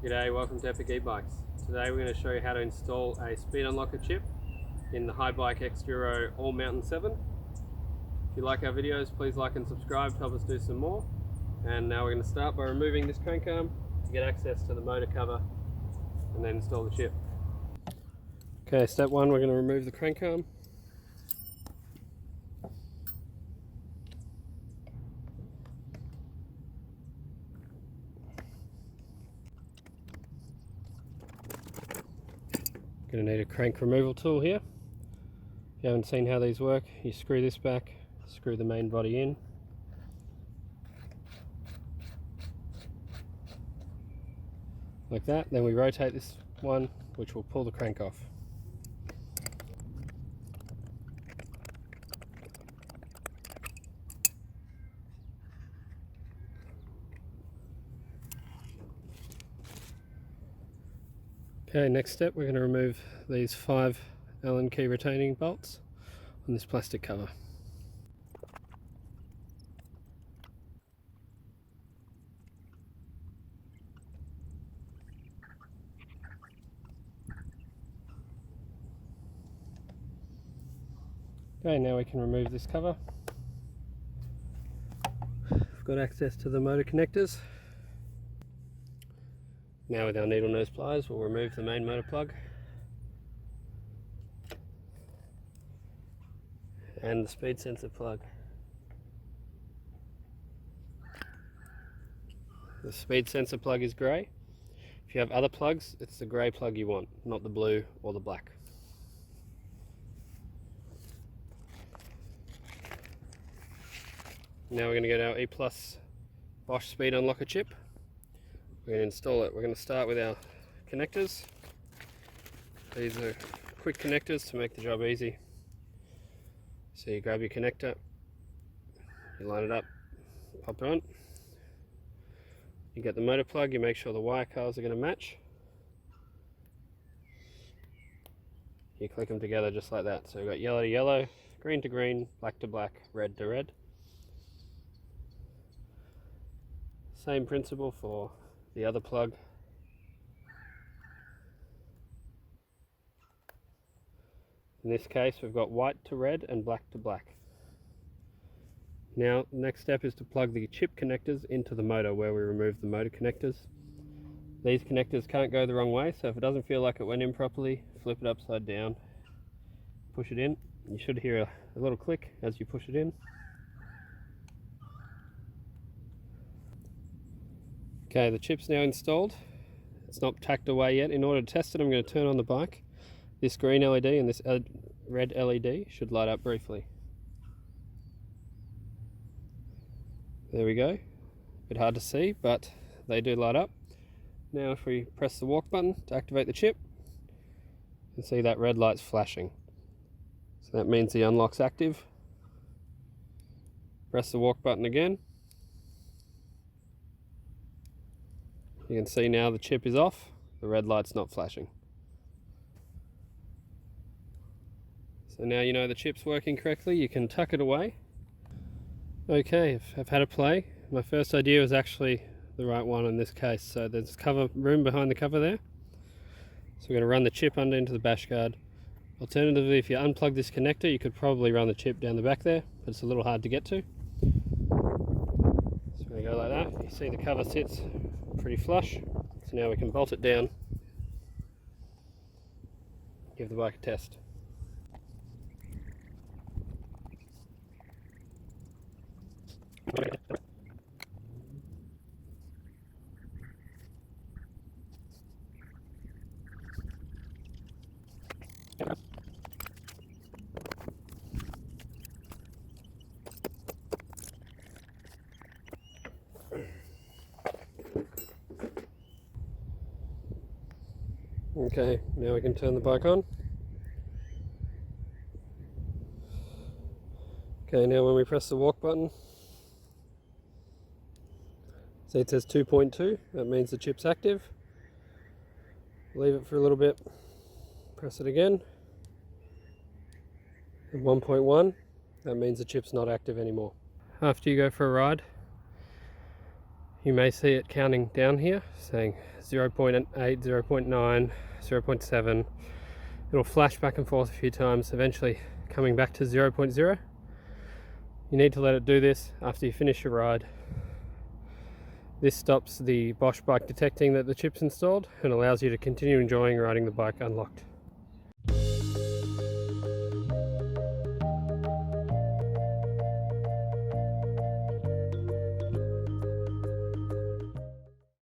G'day, welcome to Epic E-Bikes. Today we're going to show you how to install a speed unlocker chip in the Haibike Xduro AllMtn 7. If you like our videos, please like and subscribe to help us do some more. And now we're going to start by removing this crank arm to get access to the motor cover and then install the chip. Okay, step one, we're going to remove the crank arm. Going to need a crank removal tool here. If you haven't seen how these work, you screw this back, screw the main body in. Like that, then we rotate this one, which will pull the crank off. Okay, next step, we're going to remove these 5 Allen key retaining bolts on this plastic cover. Okay, now we can remove this cover. We've got access to the motor connectors. Now with our needle nose pliers, we'll remove the main motor plug and the speed sensor plug. The speed sensor plug is grey. If you have other plugs, it's the grey plug you want, not the blue or the black. Now we're going to get our Eplus Bosch speed unlocker chip. We're going to install it. We're going to start with our connectors. These are quick connectors to make the job easy. So you grab your connector, you line it up, pop it on. You get the motor plug, you make sure the wire cars are going to match. You click them together just like that. So we've got yellow to yellow, green to green, black to black, red to red. Same principle for the other plug. In this case we've got white to red and black to black. Now next step is to plug the chip connectors into the motor where we remove the motor connectors. These connectors can't go the wrong way, so if it doesn't feel like it went in properly, flip it upside down, push it in. You should hear a little click as you push it in. Okay, the chip's now installed. It's not tacked away yet. In order to test it, I'm going to turn on the bike. This green LED and this red LED should light up briefly. There we go. A bit hard to see, but they do light up. Now if we press the walk button to activate the chip, you can see that red light's flashing. So that means the unlock's active. Press the walk button again. You can see now the chip is off, the red light's not flashing. So now you know the chip's working correctly, you can tuck it away. Okay, I've had a play. My first idea was actually the right one in this case. So there's room behind the cover there. So we're going to run the chip into the bash guard. Alternatively, if you unplug this connector, you could probably run the chip down the back there, but it's a little hard to get to. So we're going to go like that. You see the cover sits pretty flush. So now we can bolt it down, give the bike a test. Okay, now we can turn the bike on. Okay, now when we press the walk button, see it says 2.2, that means the chip's active. Leave it for a little bit, press it again. And 1.1, that means the chip's not active anymore. After you go for a ride, you may see it counting down here, saying 0.8, 0.9, 0.7. It'll flash back and forth a few times, eventually coming back to 0.0. You need to let it do this after you finish your ride. This stops the Bosch bike detecting that the chip's installed and allows you to continue enjoying riding the bike unlocked.